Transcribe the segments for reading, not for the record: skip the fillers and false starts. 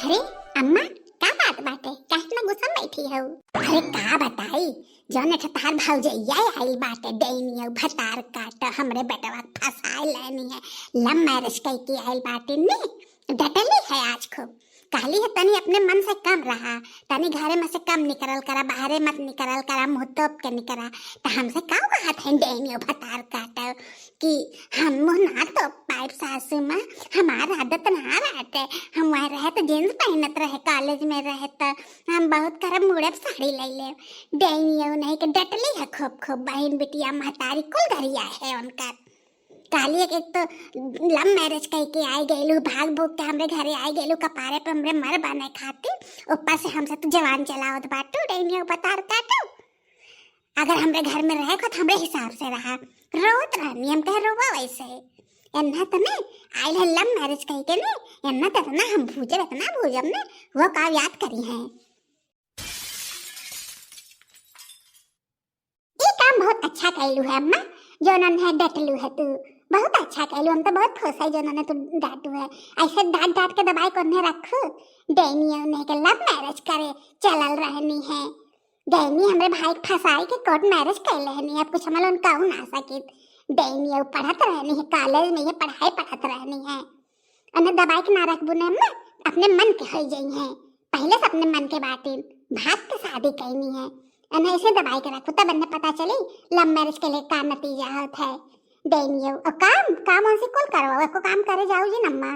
अरे अम्मा, का बात बाटे? काहे इतना गुस्सा में बैठी हो? अरे का बताई, जौन ठतार भौजैया आइल बाटे डैनिया भतार काट हमरे बेटवा फसाए लेनी है। लव मैरिज कइके आइल बाटे ने डटली है आज को। कहली है तनी अपने मन से कम रहा, तनी घरे में से कम निकलल करा, बाहरे मत निकलल करा, मुंह तोप के निकला। तो हमसे का बात है डैनिया भतार काट कि हम मुंह ना तोप पाइप सासू माँ, हमारा आदत ना बाटे। हम वहाँ रहे तो जींस पहनत रहे, कॉलेज में रहे तो हम बहुत करब मुड़े साड़ी ले ले। डैनिया नहीं के डटली है खूब खूब, बहन बिटिया महतारी कुल गरिया है उनका। काली एक तो लव मैरिज कह के आई गेलू, भाग भूग के हमरे घरे आई गेलू, कपारे पे हमरे मर बने खाती, ऊपर से हमसे तो जवान चलावत बाटू डैनिया बता काटू। अगर हमरे घर में रहे तो हमरे हिसाब से रहा, रोत रहनी हम कह रोवा वैसे। एन्ना तो नहीं आइल है लव मैरिज कह के ने, एन्ना तो ना हम भूजब इतना भूजब ने वो का याद करी है। ये काम बहुत अच्छा कैलू है अम्मा, जो उन्होंने डटलू है तू, बहुत अच्छा कहलू। हम तो बहुत खुश है जो उन्होंने तू डांटू है। ऐसे डांट डांट के दबाई को नहीं रखू। डैनिया ने के लव मैरिज करे चलल रहनी है। डैनी हमरे भाई के फसाई के कोर्ट मैरिज कर लेनी है, अब कुछ हमल उनका हो ना सके। डैनिया पढ़त रहनी है, कॉलेज में ये पढ़ाई पढ़त रहनी है। उन्हें दबाई के ना रखबू ने अम्मा, अपने मन के हो जाई है। पहले से अपने मन के बातें भाग के शादी करनी है, उन्हें ऐसे दबाई के रखो तब उन्हें पता चली लव मैरिज के लिए का नतीजा होता है। डैनिया और काम काम उनसे कॉल करवाओ, को काम करे जाओ जी नम्मा।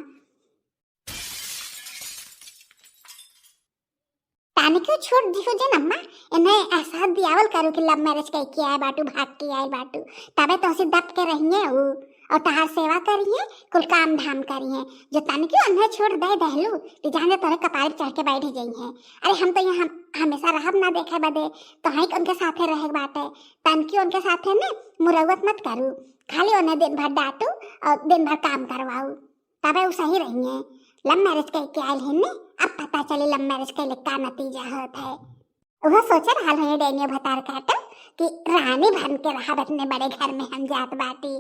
ताने क्यों छोड़ दियो जी नम्मा, इन्हें एहसास दियावल करो कि लव मैरिज कह के आए बाटू, भाग के आए बाटू, तबे तो उसे दब के रहिए और तहार सेवा करिए, कुल काम धाम करिए। जो ताने क्यों उन्हें छोड़ दे दहलू तो जाने तोरे कपार चढ़ के बैठ जाई है। अरे हम तो यहाँ हमेशा रहब ना देखे बदे, तो हाई उनके साथे रहे बाटे। तन क्यों उनके साथे ने मुरवत मत करू, खाली उन्हें दिन भर डांटू और दिन भर काम करवाऊ, तबे वो सही रहिए। लव मैरिज कह के आए हैं, अब पता चले लव मैरिज के लिए का नतीजा होता है। वह सोच रहा है डैनिया भतार काट कि रानी बन के रहा इतने बड़े घर में हम जात बाटी,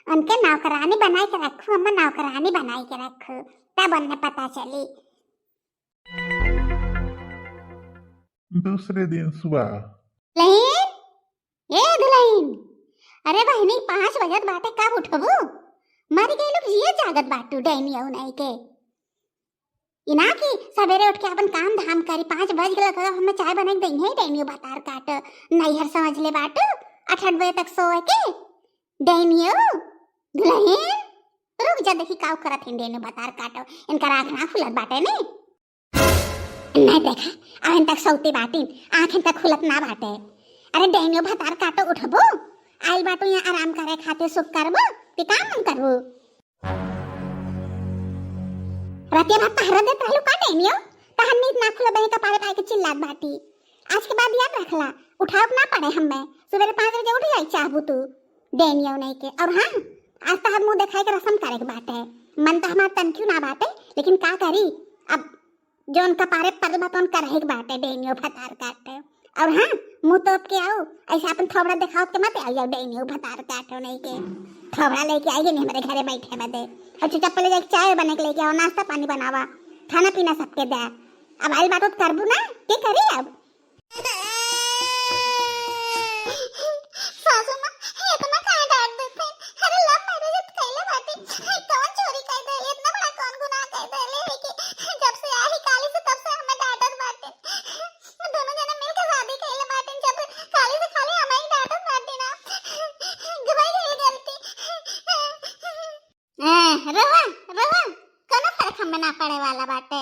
उनके नौकरानी बनाई के रखू, अम्मा नौकरानी बनाई के रखू, तब उन्हें पता चली। दूसरे दिन सुबह दुल्हन, ए दुल्हन, अरे बहनी 5 बजत बाटे, कब उठबू? मर गए लोग ये जागत बाटू डैनिया नहीं के इना की सवेरे उठ के अपन काम धाम करी। 5 बज गए तो हमें चाय बना के देंगे डैनिया भतार काट नैहर समझ ले बाटू, 8 बजे तक सोए के। डैनिया दुल्हन रुक जा, देखी काव करत है डैनिया भतार काट, इनका आँख ना खुलत बाटे ने, नहीं देखा अब तक सौती बाटी, आँख तक खुलत ना बाटे। अरे डैनिया भतार काटो उठबो, आई बाटू यहाँ आराम करे खाते सुख करबो कि काम करबो? रातिया भात पहरा देत रहलू का डैनिया, तहन नींद ना खुले बहे कपारे पाए के चिल्लात बाटी। आज के बाद याद रखला, उठाव ना पड़े हमें, सुबह 5 बजे उठ जाई चाहबू तू डैनिया नहीं के। और हाँ, आज तक मुंह दिखाई के रसम करे के बात है, मन तो हमार तन क्यों ना बाटे, लेकिन का करी अब जो उनका पारे पर बतौन कर रहे के बाटे डैनिया भतार काटे। और हाँ, मुंह तोप के आओ, ऐसे अपन थोबड़ा दिखाओ के मत आओ डैनिया भतार काटो नहीं के। थोबड़ा लेके आइए नहीं हमारे घरे बैठे बदे, और चुपचाप पहले जाके चाय बना के लेके आओ, नाश्ता पानी बनावा, खाना पीना सबके दे। अब आई बात तो करबू ना, क्या करी अब? सासू मां इतना काहे डांट देते? अरे लव मैरिज कइले बाटी, कौन चोरी कर दे, इतना बड़ा कौन गुनाह कर दे ले कि जब से आई काली से तब से हमें डांटत बाटे। दोनों जने मिलकर शादी कइले बाटे, जब काली से खाली हमें ही डांटत बाटे ना, गवाई गई गलती। रोवा रोवा कोनो फर्क हमें ना पड़े वाला बाटे,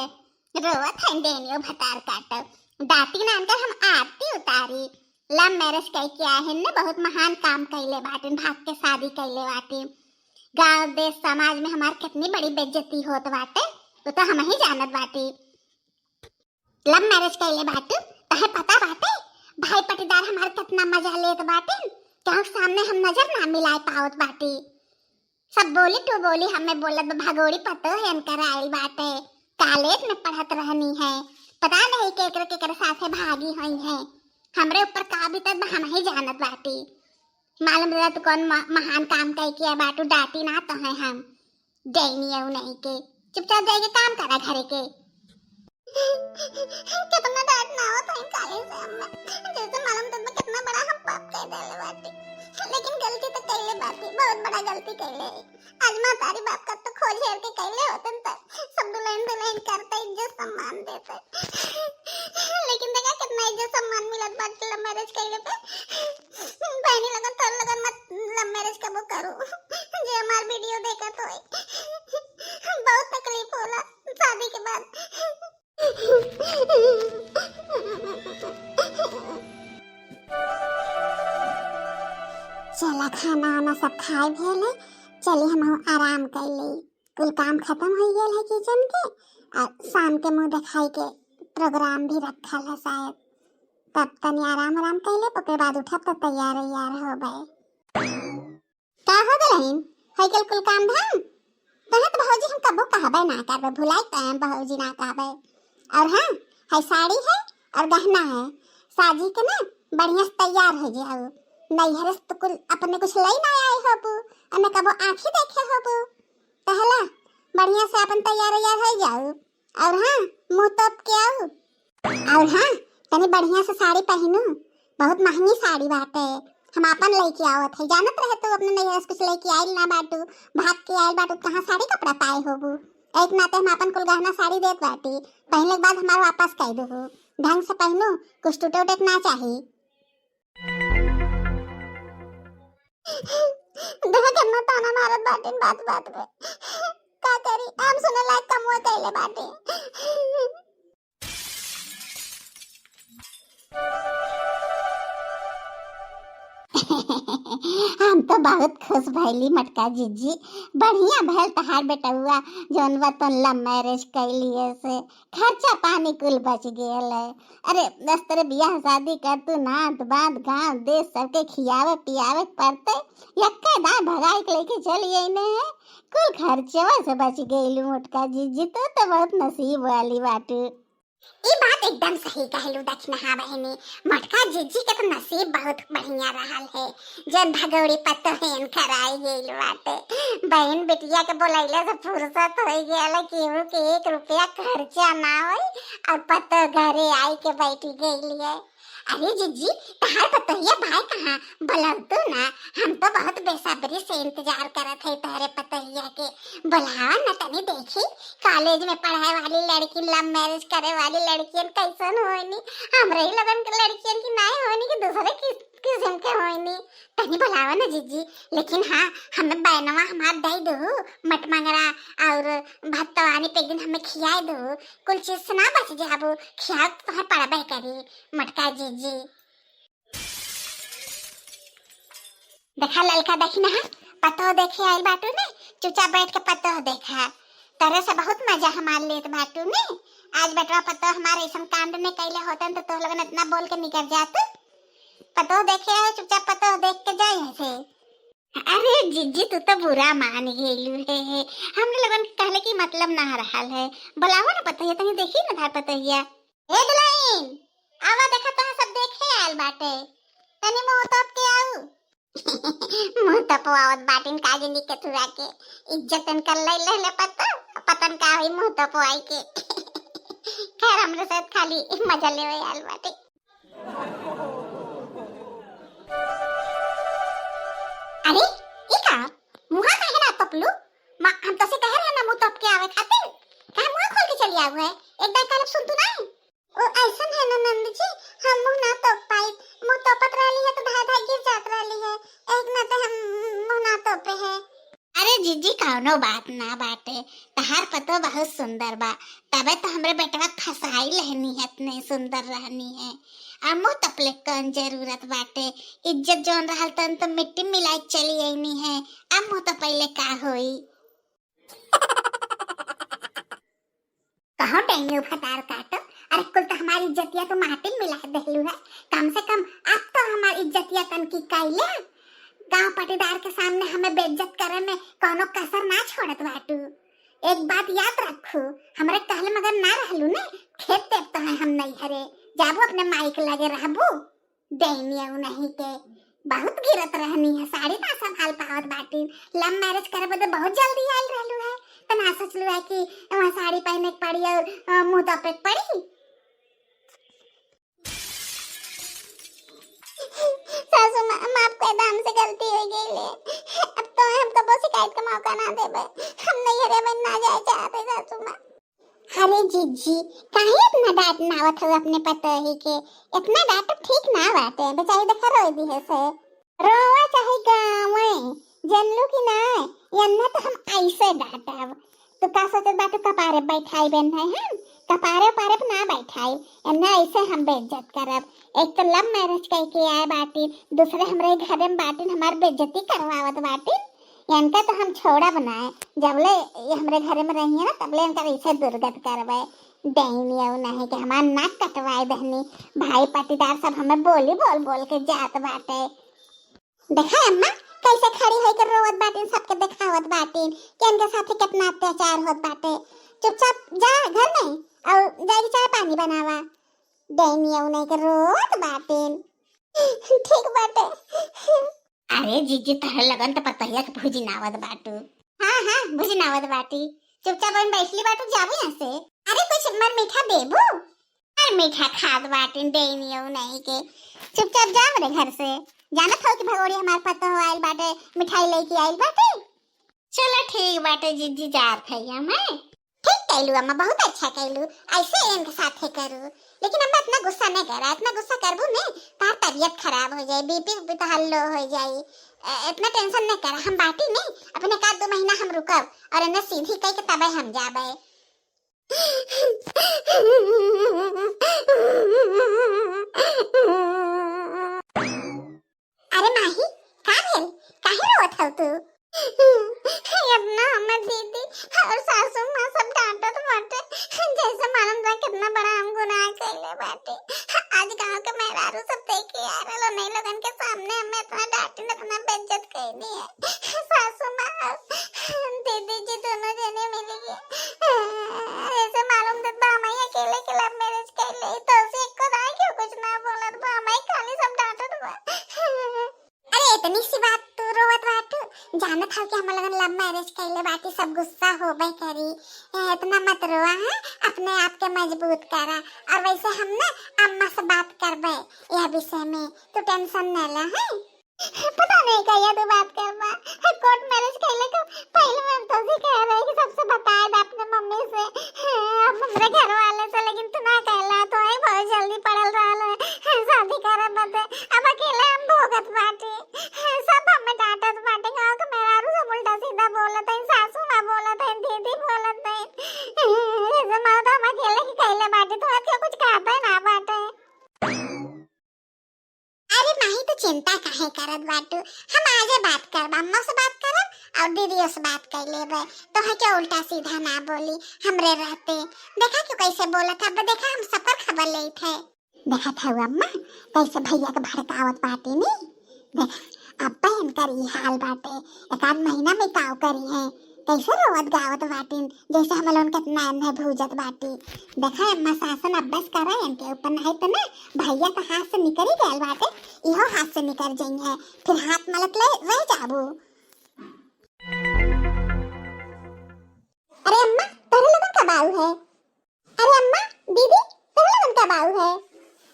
रोवा थे डैनिया भतार काट डांटी ना अंदर हम आरती उतारी। लव मैरिज कह के आए हैं ने बहुत महान काम कैले बाटे, भाग के शादी कैले बाटे। गांव देश समाज में हमार कितनी बड़ी बेइज्जती होत बाटे, वो तो हम ही जानत बाटी। लव मैरिज कैले बाटे तहे पता बाटे भाई पटीदार हमार कितना मजा लेत बाटे, क्या सामने हम नजर ना मिलाए पावत बाटी। सब बोली तो बोली हमें बोलत भगोड़ी पतो है इनकर आइल बाटे, कॉलेज में पढ़त रहनी है, पता नहीं केकर केकर साथे भागी हुई है, हमरे ऊपर का भी तब हम ही जानत बाटी। मालूम रहा तो कौन महान काम कह किया बाटू, डांटी ना तो है हम डैनिया नहीं के, चुपचाप जाके काम करा घरे के। कितना डांटना हो तो काले से अम्मा जैसे मालूम तब में कितना बड़ा हम पाप कर डाले बाटी, लेकिन गलती तो कैले बाटी, बहुत बड़ा गलती कैले। आज मां तारी बाप का तो खोज हेर के कैले होतन त सब दुल्हन दुल्हन करते इज्जत सम्मान देते, लेकिन देखा कितना इज्जत सम्मान मिलत बाटी लव मैरिज कैले पे। बहनी लगन तोर लगन मत लव मैरिज कबो करो, जे हमार वीडियो देखत होई बहुत तकलीफ होला शादी के बाद। चला खाना वाना सब खाए भेल है, चली हम आराम कर ले, कुल काम खत्म हो गया है किचन के, और शाम के मुंह दिखाई के प्रोग्राम भी रखल है शायद, तब तनी आराम आराम कर ले, ओके बाद उठब तो तैयार हो गए। का हो गइल है कल कुल काम धाम तहत भौजी हम कबो कहबे ना करबे, भुलाई त भौजी ना कहबे। और हाँ है साड़ी है और गहना है, साजी के ना बढ़िया से तैयार हो जाओ, नैहर तो कुल अपने कुछ लई ना आए होबू, अने कबो आंखी देखे होबू, पहला बढ़िया से अपन तैयार हो जाओ। और हाँ मुंह तोप के आओ, और हाँ तनी बढ़िया से साड़ी पहनू, बहुत महंगी साड़ी बाटे, हम अपन लेके आवत है, जानत रहे तो अपने नैहर से कुछ लेके आइल ना बाटू, भाग के आइल बाटू, कहाँ साड़ी कपड़ा पाए होबू। एक नाते हम अपन कुल गहना साड़ी देत बाटी, पहले के बाद हमार वापस कह दो, ढंग से पहनू, कुछ टूटे उटे ना चाहिए। देखा कितना ताना मारत बाटी बात बात पे, का करी हम सुने लायक कमुआ कैले बाटी। हम तो बहुत खुश भइली मटका जीजी, बढ़िया भइल तहार बेटुआ जौन वतन लव मैरिज कैलिए से खर्चा पानी कुल बच गेल है। अरे दस तेरे बियाह शादी कर तू नात बात गांव देश सबके खियावे पियावे पड़ते, यक्का दा भगाई के लेके चलिए ने है, कुल खर्चवा से बच गइलू मटका जीजी, तो बहुत नसीब वाली बाटू। ये बात एकदम सही कहलू दक्षिणा हाँ बहनी, मटका जीजी के तो नसीब बहुत बढ़िया रहल है, जब भगौड़ी पतोहन कराई गेल बाटे, बहन बेटिया के बोलैले से फुर्सत हो गेल, केहू के 1 रुपया खर्चा ना होई और पतो घरे आई के बैठी गई है। अरे जीजी तहार पतोहिया भाई कहाँ बुलावतू ना, हम तो बहुत बेसब्री से इंतजार करत है तोहरे पतोहिया के, बुलावा न तनी देखी कॉलेज में पढ़ाई वाली लड़की लव मैरिज करे वाली लड़कियन कैसन होइनी, हमरे ही लगन के लड़कियन की नहीं होइनी कि दूसरे किस्म के होइनी, तनी बुलावा ना जीजी। लेकिन हाँ हमें बैनवा हमार दे दो मटमंगरा और भत्तवानी पे दिन हमें खियाए दो, कुल चीज से ना बच जाबू, खिया तो पड़बे करी मटका जीजी। देखा ललका देखी ना पतो देखे आइल बाटू ने, चुपचाप बैठ के पतो देखा, तरह से बहुत मजा हमार लेत बाटू ने। आज बेटवा पतो हमारे ऐसा कांड में कैले होतन तो लोगन इतना बोल के निकल जात, पतो देखे है चुपचाप पतो देख के जाए ऐसे। अरे जीजी तू तो बुरा मान गेलू है, हम लोगन के कहले की मतलब ना रहल है, बुलाओ ना पतोहिया तनी देखी ना धार पतोहिया। ए दुल्हन आवा देखा तो सब देखे आइल बाटे, तनी मुंह तोप के आऊ। मुंह तपवावत बाटिन काजे निके तुरा के इज्जतन कर ले पतन का होई मुंह तपवाई के। खैर हमरे साथ खाली मजा लेवे आइल बाटे। अरे ई का मुहा काहे ना तपलू, हम तो से कह रहे ना मुंह तप के आवे खातिर, काहे मुंह खोल के चली आवे है, एक बार कहलब सुन तू नहीं। ओ ऐसन है ना नंद जी, हम मुंह ना तप पाई, मुंह तपत रहली है तो धाय धाय गिर जात रहली है, एक ना तो हम मुंह ना तपे है। अरे जीजी कौनो बात ना बाटे, तहार पतो बहुत सुंदर बा, तबे तो हमरे बेटवा फसाई रहनी है, इतने सुंदर रहनी है, और मुंह तपले कौन जरूरत बाटे, इज्जत जोन रहल तन तो मिट्टी मिलाई चली आईनी है, अब मुंह तो पहले का होई। कहो टेंगू फटार काटो, अरे कुल तो हमारी इज्जतिया तो माटी मिला देलू है, कम से कम अब तो हमारी इज्जतिया तन की कैले, गांव पटीदार के सामने हमें बेइज्जत करे में कोनो कसर ना छोड़त बाटू। एक बात याद रखू, हमरे कहले मगर ना रहलू ने, खेत देव तो है हम नहीं हरे, जाबू अपने माइक लगे रहबू, देनिया नहीं के बहुत गिरत रहनी है, साड़ी ना संभाल पावत बाटी, लव मैरिज करे बदे बहुत जल्दी आइल रहलू है, तो ना सोचलू है कि वहाँ साड़ी पहने के पड़ी और मुंह तोपे के पड़ी। सासू माँ आपको एकदम से गलती हो गई ले, अब तो हम कबो शिकायत का मौका ना देबे, हम नहीं हरे में ना जाए चाहते सासू माँ। अरे जीजी काहे इतना डांट नावत हो अपने पता ही के, इतना डांट ठीक ना बाटे, बेचारी देखा रोई दी है से रोवा चाहे गावे जनलू की ना, यन्ना तो हम ऐसे डांटब तो का सोचत बाटू कपारे बैठाई बेन है हम, कपारे पारे पे ना बैठाई, यन्ना ऐसे हम बेइज्जत करब। एक तो लव मैरिज करके आए बाटी, दूसरे हमरे घर में बाटी हमार बेइज्जती करवावत बाटी, इनका तो हम छोड़ा बनाए जबले ये हमरे घर में रही है ना तबले इनका ऐसे दुर्गत करवाए। डैनी और नहीं कि हमार नाक कटवाए बहनी, भाई पाटीदार सब हमें बोली बोल बोल के जात बाटे। देखा अम्मा कैसे खड़ी होकर रोवत बाटी, सबके दिखावत बाटी कि इनके साथ कितना अत्याचार होत बाटे। चुपचाप जा घर में और जाके चाय पानी बनावा। डैनी और नहीं के रोवत बाटी। ठीक बाटे। अरे जीजी तहर लगन तो पता ही है कि भुजी नावत बाटू। हाँ भुजी नावत बाटी, चुपचाप बन बैठली बाटू जाबू यहाँ से। अरे कुछ मर मीठा देबू, अरे मीठा खाद बाटी देनी हो नहीं के, चुपचाप जा मेरे घर से। जाना था कि भगोड़ी हमारे पता हो आयल बाटे, मिठाई लेके आयल बाटे। चलो ठीक बाटे जीजी जात है मैं। ठीक कहलू अम्मा, बहुत अच्छा कहलू, ऐसे इनके साथ ही करू। लेकिन अम्मा इतना गुस्सा नहीं करा, इतना गुस्सा करबू नहीं तार तबीयत खराब हो जाए, बीपी तो लो हो जाए। इतना टेंशन नहीं करा, हम बाटी नहीं अपने का 2 महीना हम रुकब और इन्हें सीधी कह के तबे हम जाबे। अरे माही का भेल, काहे रोत हो तू? अपना हमर दीदी और सासू माँ सब डांटत बाटे, जैसे मालूम ना कितना बड़ा हम गुनाह कइले बाटे। आज गांव के मेहरारू सब देखे आ रहे नहीं लोगन के सामने हमें इतना डांटी इतना बेइज्जत कइनी है। सासू माँ दीदी जी दोनों जने मिल गए, ऐसे मालूम दे हम अकेले के लव मैरिज कइले तो से एको दाई क्यों कुछ ना बोलत बा, हम खाली सब डांटत बा। अरे इतनी सी बात तू रोवत बाटू, जानत था कि हम लगन लव मैरिज कइले बाटी, सब गुस्सा होबे करी। इतना मत रोवा है, अपने आप के मजबूत करा। और वैसे हम ना अम्मा से बात करबे यह विषय में, तो टेंशन न ले है। पता नहीं कहिया तू बात करबा, कोर्ट मैरिज कइले को पहले हम तो से कह रहे कि सबसे बताए दे अपने मम्मी से, अब हमरे घर वाले से, लेकिन तू ना कहला तो आई बहुत जल्दी पड़ल रहल शादी करे बदे। अब अकेले हम भोगत बाटी, सब हमें डांटत बाटे, गांव के मेहरारू सब उल्टा सीधा बोलत है, सासू माँ बोलत है, दीदी बोलत है। ऐसे माँ तो हम अकेले ही कहले बाटी, तो क्यों कुछ कहते ना बाटे। अरे माही तो चिंता काहे करत बाटू, हम आजे बात करब, अम्मा से बात करब और दीदियों से बात कर लेबे, तो है क्या उल्टा सीधा ना बोली हमरे रहते। देखा क्यों कैसे बोलत, अब देखा हम सब पर खबर ले थे। देखा था अम्मा कैसे भैया के भड़कावत बाटी नहीं, देखा अब बहन करी हाल बाटे, एक आध महीना में काव करी है, कैसे रोवत गावत बाटी, जैसे हम लोगन कितना है भूजत बाटी। देखा अम्मा शासन अभ्यास करा इनके ऊपर, नहीं तो ना भैया तो हाथ से निकल ही गए बाटे, इहो हाथ से निकल जाई है, फिर हाथ मलत ले रह जाबू। अरे अम्मा तेरे लोगन कब आऊ है? अरे अम्मा दीदी तेरे लोगन कब आऊ है?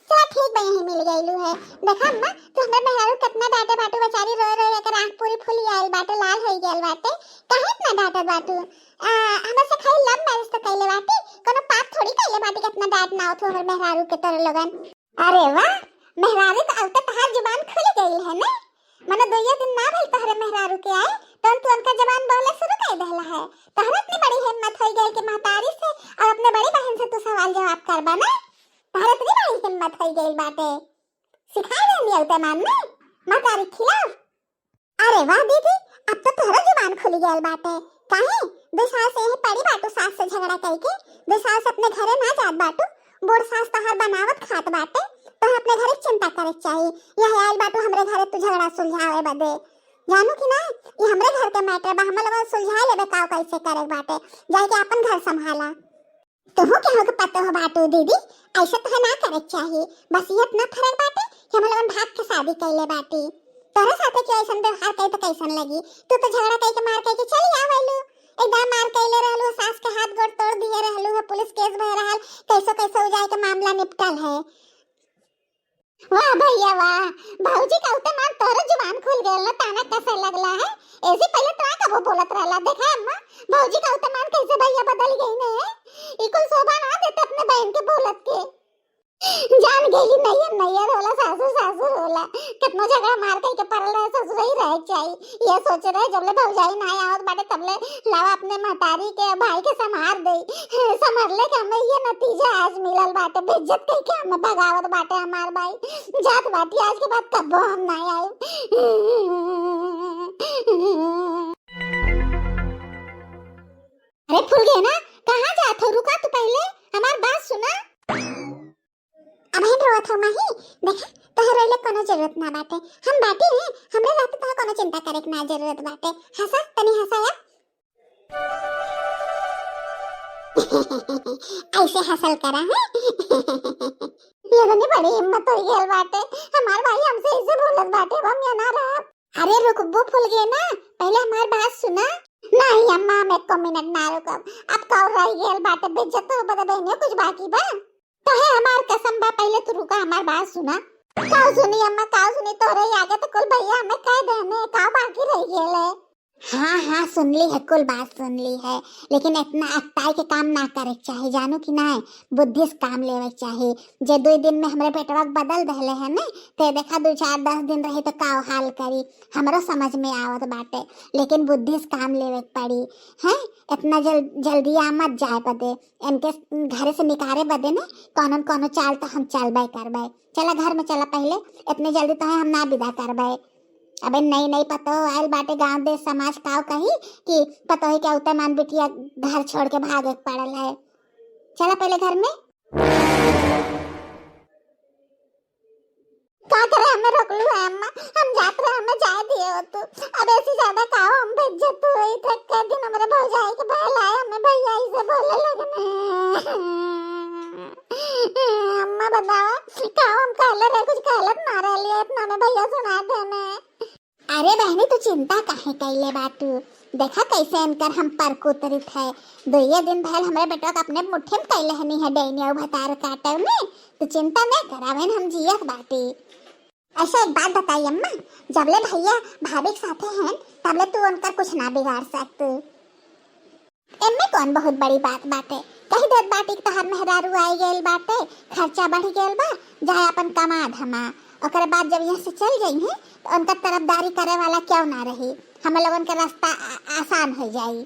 चला ठीक भाई यहीं मिल गईलू है। देखा अम्मा तू हमरे मेहरारू कितना डांटे बाटू, बेचारी रो रो एकर आंख पूरी फूली आइल बाटे, लाल हो गेल बाटे, काहे इतना डांटत बाटू? हमर से खाली लव मैरिज तो कइले बाटी, कोनो पाप थोड़ी कइले बाटी कितना डांट ना होत हमर मेहरारू के तोरे लोगन। अरे वाह मेहरारू तो अब तक तहार जुबान खुल गई है ना, मने 2 दिन ना भइल तोहरे मेहरारू के आए तो तू उनका जबान बोले शुरू कर देला है। तोहरा इतनी बड़ी हिम्मत हो गई कि महतारी से और अपने बड़ी बहन से तू सवाल जवाब करबा ना, तोहरा इतनी बड़ी हिम्मत हो गई बाटे, सिखा देनी औते मानने महतारी खिलाफ। अरे वाह दीदी अब तो तोहरा जुबान खुल गई बाटे, काहे 2 साल से यही पड़ी बाटू सास से झगड़ा करके, 2 साल से अपने घरे ना जात बाटू, बूढ़ सास तोहर बनावत खात बाटे, तो अपने घरे चिंता करे चाहिए। यह आयल बाटू हमरे घरे तू झगड़ा सुलझावे बदे, जानू कि ना ये हमरे घर के मैटर बा, हम लोग सुलझा लेबे काव कैसे करे बाटे, जाके अपन घर संभाला। तो हो के पता हो बाटू दीदी ऐसे तो ना करे चाहिए, बस ये इतना फर्क बाटे कि हम लोग भाग के शादी कैले बाटी। तोरा साथे के ऐसन व्यवहार कई तो कैसन लगी, तू तो झगड़ा कई के मार कई के चली आवेलू, एकदम मार कैले रहलू, सास के हाथ गोड़ तोड़ दिए रहलू है, पुलिस केस भर रहल, कैसो कैसो हो जाए के मामला निपटल है। वाह भैया वाह, भाऊजी का उते मान तोरे जुबान खुल गेल ना, ताना कैसे लगला है। ऐसे पहले तो का वो बोलत रहला, देखा अम्मा भाऊजी का उते मान कैसे भैया बदल गई ने। इकुल शोभा ना देते अपने बहन के बोलत के। जान गेली नैयर नैयर होला, सासुर सासुर होला, कितना झगड़ा मार के परल रहे, ससुर ही रह चाहिए। ये सोच रहे जबले भौजाई ना आवत बाटे तबले लावा अपने महतारी के भाई के संभार दे, संभालले के हमें ये नतीजा आज मिलल बाटे, बेइज्जत कह के हमें भगावत बाटे हमार भाई। जात बाटी आज के बाद कब्बो हम ना आए। अरे फूल गए ना, कहाँ जात हो, रुका तो पहले हमार बात सुना। अब हम रोत हो माही, देखा तोहर रोइले कोनो जरूरत ना बाटे, हम बाटी हैं, हमरे रहते तोहर कोनो चिंता करे के ना जरूरत बाटे। हंसा तनी हंसा या ऐसे हंसल करा है। ये बनी बड़ी हिम्मत हो गेल बाटे, हमार भाई हमसे ऐसे बोलत बाटे, हम या ना रह। अरे रुक वो फूल गए ना, पहले हमार बात सुना। नहीं अम्मा मैं 1 मिनट ना रुकब, अब का रह गेल बाटे, बेइज्जत तो बता बहनियों कुछ बाकी बा तो है हमार कसम बा, पहले तू रुका हमार बात सुना। काऊ सुनी अम्मा, काऊ सुनी, तोरे आगे तो कुल भैया हमें कह देने, काऊ बाकी रह गेल है। हाँ सुन ली है, कुल बात सुन ली है, लेकिन इतना अकताई के काम ना करे चाहिए, जानो कि ना, बुद्धि से काम लेवे चाहिए। जे 2 दिन में हमरे पेटवा बदल दहले है ना, ते देखा 2-4-10 दिन रही तो काऊ हाल करी, हमरो समझ में आवत बाटे, लेकिन बुद्धि से काम लेवे पड़ी है। इतना जल्दी आ मत जाए बदे, इनके घरे से निकारे बदे ना कोनो चाल तो हम चलबे करबे। चला घर में चला, पहले इतने जल्दी तो हम ना विदा करबे। अबे नहीं पतो आयल बाटे, गांव देश समाज काव कही कि पतो है क्या उतर मान बिटिया घर छोड़ के भागे पड़ल है। चला पहले घर में, क्या करे हमें रोक लू है अम्मा, हम जात रहे, हमें जाए दिए हो तो। अब ऐसी ज्यादा काव हम बेइज्जत हुई तक के दिन हमारे भौजाई के बहल आए, हमें भैया से बोले लगने। अम्मा बताओ काव हम कहले रहे, कुछ कहलत ना रहे, इतना में भैया सुना देने। अरे बहनी तू चिंता काहे कैले बाटू, देखा कैसे इनकर हम पर कुतरित है। 2 दिन पहले हमारे बेटा को अपने मुट्ठी में कैले हनी है डैनी और भतार काटे में, तो चिंता नहीं करावेन, हम जियत बाटी। ऐसा एक बात बताई अम्मा, जबले भैया भाभी के साथे हैं तबले तू उनका कुछ ना बिगाड़ सकतू। इनमें कौन बहुत बड़ी बात बाटे, कही देत बाटी कि तोहर मेहरारू आई गेल बाटे, खर्चा बढ़ गेल बा, जाए अपन कमा धमा, ओकरे बाद जब यहाँ से चल जाई है तो उनका तरफदारी करे वाला क्यों ना रही, हमें लोगन के रास्ता आसान हो जाई।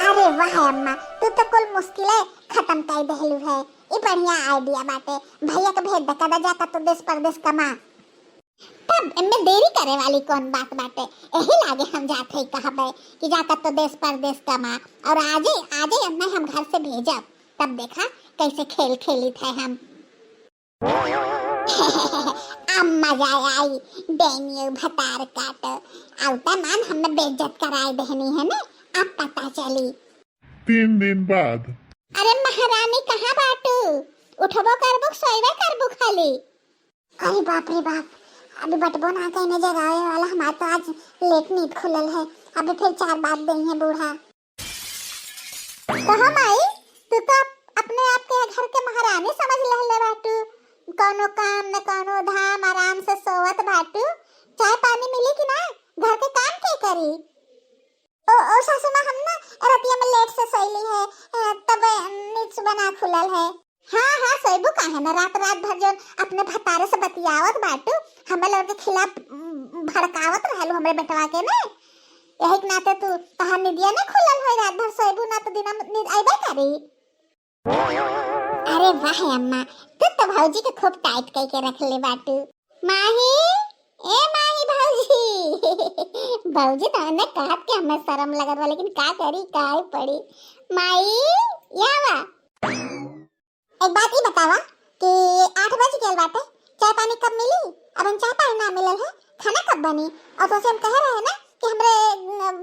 अरे वाह अम्मा, तू तो कुल मुश्किलें खत्म कर देलू है, ये बढ़िया आइडिया बाटे। भैया के भेज दे, कदा जाकर तो देश परदेश कमा, तब इनमें देरी करे वाली कौन बात बाटे। यही लागे हम जाते ही कहबे कि जाकर तो देश परदेश कमा, और आजे अम्मा हम घर से भेजब, तब देखा कैसे खेल खेली थे हम। अम्मा जाए आई डैनियल भतार काट, औता मान हमने बेइज्जत कराए देनी है ना, अब पता चली 3 दिन बाद। अरे महारानी कहाँ बाटू, उठबो करबो सोइबे करबो खाली। अरे बाप रे बाप, अभी बटबो ना कहने जगाए वाला, हमारा तो आज लेट नींद खुलल है, अभी फिर 4 बात देंगे बूढ़ा। तो हम आई, तू तो अपने आप के घर के महारानी समझ ले बाटू, कोनो काम न कोनो धाम, आराम से सोवत बाटू। चाय पानी मिली कि ना, घर के काम के करी। ओ सासू माँ, हम ना रतिया में लेट से सोईली है, तब नींद सुबह ना खुलल है। हाँ सोईबू काहे ना, रात भर जो अपने भतारे से बतियावत बाटू, हमें लोग के खिलाफ भड़कावत रहलू हमरे बेटवा के ना, यही के नाते तू तहार निदिया ना खुलल होई, रात भर सोईबू ना तो दिना नींद आइबे करी। अरे वाह अम्मा, तू तो भौजी के खूब टाइट करके रख ले बाटू। माही, ए माही भौजी भौजी तो ने कहत के हमें शर्म लगत बा, लेकिन का करी, काहे पड़ी। माई यावा, एक बात ही बतावा कि 8 बज गेल बाटे, चाय पानी कब मिली? अब चाय पानी ना मिलल है, खाना कब बनी? और तो से हम कह रहे हैं ना कि हमरे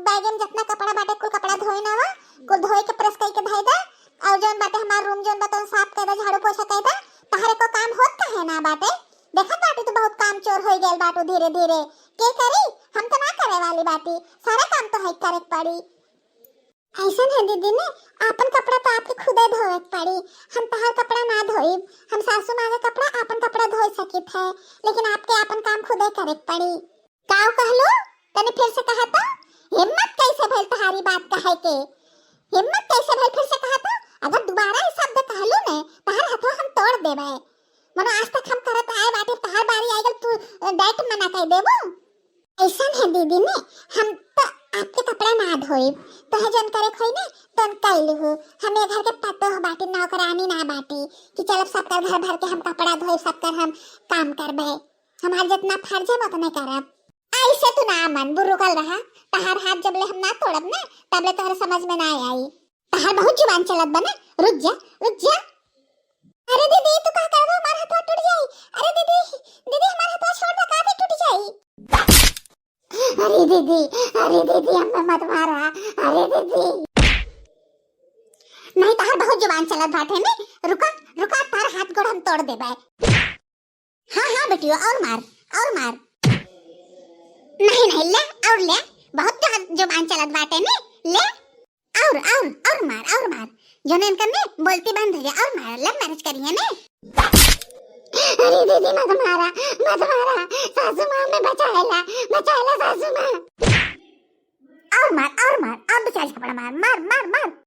बैग में जितना कपड़ा बाटे कुल कपड़ा धोए ना वा, कुल धोए के प्रेस करके धोए दा, और जोन बाटे हमार रूम जोन बाटे साफ कर दे, झाड़ू पोछा कर दे, तहरे को काम होत कहे ना बाटे। देखत बाटी तो बहुत काम चोर हो गए बाटू धीरे धीरे के करी हम तो ना करे वाली बाटी सारा काम तो है करे पड़ी ऐसा है दीदी ने आपन कपड़ा तो आपके खुदे धोए पड़ी हम तहार कपड़ा ना धोई हम सासू माँ का कपड़ा आपन कपड़ा धोई सकित है लेकिन आपके आपन काम खुदे करे पड़ी काव कहलो तने फिर से कहा तो हिम्मत कैसे भइल तहारी बात कहे के हिम्मत कैसे भइल फिर से कहा तो अगर दोबारा ये शब्द कहलो ने तहार हाथों हम तोड़ देबे मनो आज तक हम करत आए बाटे तहार बारी आइगल तू डाइट मना कह देबो ऐसा है दीदी ने हम तो आपके कपड़ा ना धोई तो है जन करे खोई ने तन कैलहु हमें घर के पतो बाटी नौकरानी ना बाटी कि चल सबकर घर भर के हम कपड़ा धोई सबकर हम काम करबे हमार जितना फर्ज है उतना करब ऐसे तू ना मन बुरुकल रहा तहार हाथ जबले हम ना तोड़ब ना तबले तोहर समझ में ना आई तहार बहुत जुबान चलत बना रुक जा अरे दीदी तू का कर दो हमार हाथ टूट जाई अरे दीदी हमार हाथ छोड़ दे काहे टूट जाई अरे दीदी हमें मत मारा अरे दीदी नहीं तहार बहुत जुबान चलत बाटे ने रुका तार हाथ गोड़ हम तोड़ देबे हां बेटियो और मार नहीं ले बहुत जुबान चलत बाटे ने ले और मार जोनेन करने बोलती बंद हो जा और मार लव मैरिज करिए ने अरे दीदी मत मारा सासू माँ में बचाएला सासू माँ और मार अब बेचारी कपड़ा मार